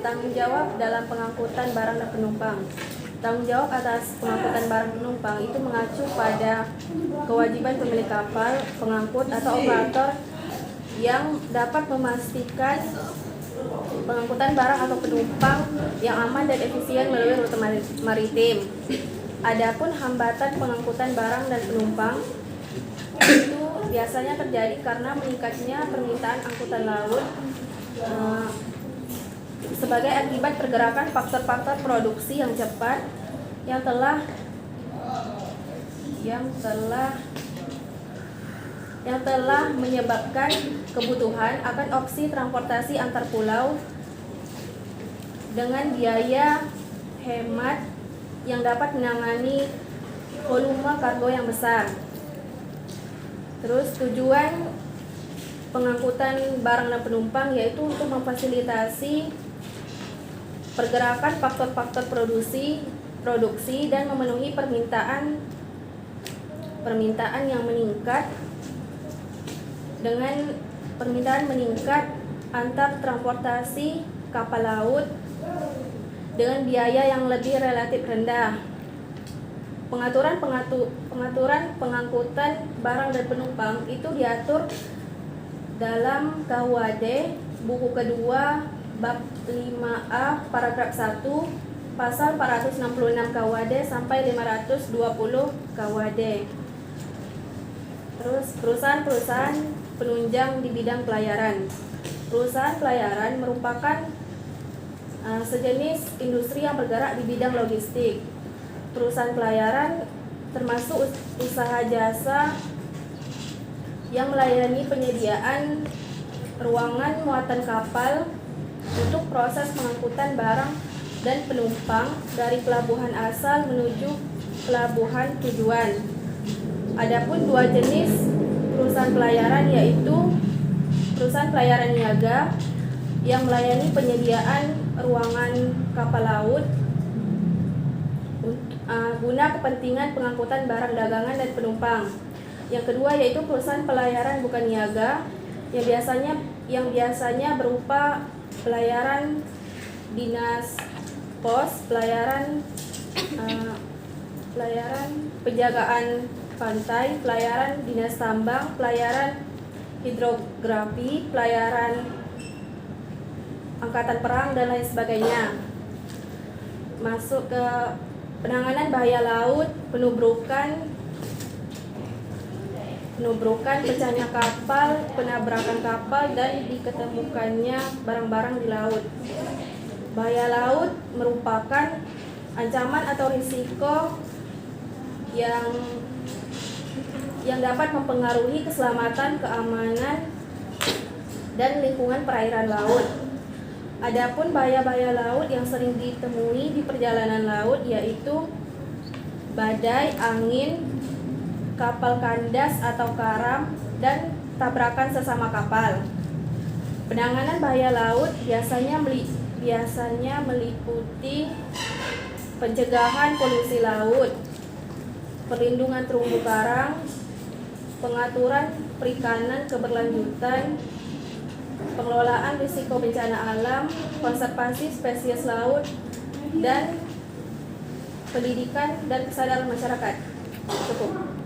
Tanggung jawab dalam pengangkutan barang dan penumpang. Tanggung jawab atas pengangkutan barang penumpang itu mengacu pada kewajiban pemilik kapal, pengangkut atau operator yang dapat memastikan pengangkutan barang atau penumpang yang aman dan efisien melalui rute maritim. Adapun hambatan pengangkutan barang dan penumpang itu biasanya terjadi karena meningkatnya permintaan angkutan laut sebagai akibat pergerakan faktor-faktor produksi yang cepat yang telah menyebabkan kebutuhan akan opsi transportasi antar pulau dengan biaya hemat yang dapat menangani volume kargo yang besar. Terus tujuan pengangkutan barang dan penumpang yaitu untuk memfasilitasi pergerakan faktor-faktor produksi dan memenuhi permintaan yang meningkat dengan permintaan meningkat antar transportasi kapal laut dengan biaya yang lebih relatif rendah. Pengaturan pengangkutan barang dan penumpang itu diatur dalam KUHD buku kedua bab 5A paragraf 1 pasal 466 KUHD sampai 520 KUHD. Terus perusahaan penunjang di bidang pelayaran. Perusahaan pelayaran merupakan sejenis industri yang bergerak di bidang logistik. Perusahaan pelayaran termasuk usaha jasa yang melayani penyediaan ruangan muatan kapal untuk proses pengangkutan barang dan penumpang dari pelabuhan asal menuju pelabuhan tujuan. Adapun dua jenis perusahaan pelayaran yaitu perusahaan pelayaran niaga yang melayani penyediaan ruangan kapal laut guna kepentingan pengangkutan barang dagangan dan penumpang. Yang kedua yaitu perusahaan pelayaran bukan niaga yang biasanya berupa pelayaran dinas pos, pelayaran penjagaan pantai, pelayaran dinas tambang, pelayaran hidrografi, pelayaran angkatan perang dan lain sebagainya. Masuk ke penanganan bahaya laut, penubrukan, pecahnya kapal, penabrakan kapal, dan diketemukannya barang-barang di laut. Bahaya laut merupakan ancaman atau risiko yang dapat mempengaruhi keselamatan, keamanan, dan lingkungan perairan laut. Adapun bahaya-bahaya laut yang sering ditemui di perjalanan laut yaitu badai, angin, kapal kandas atau karam, dan tabrakan sesama kapal. Penanganan bahaya laut biasanya meliputi pencegahan polusi laut, perlindungan terumbu karang, pengaturan perikanan keberlanjutan, pengelolaan risiko bencana alam, konservasi spesies laut, dan pendidikan dan kesadaran masyarakat. Cukup.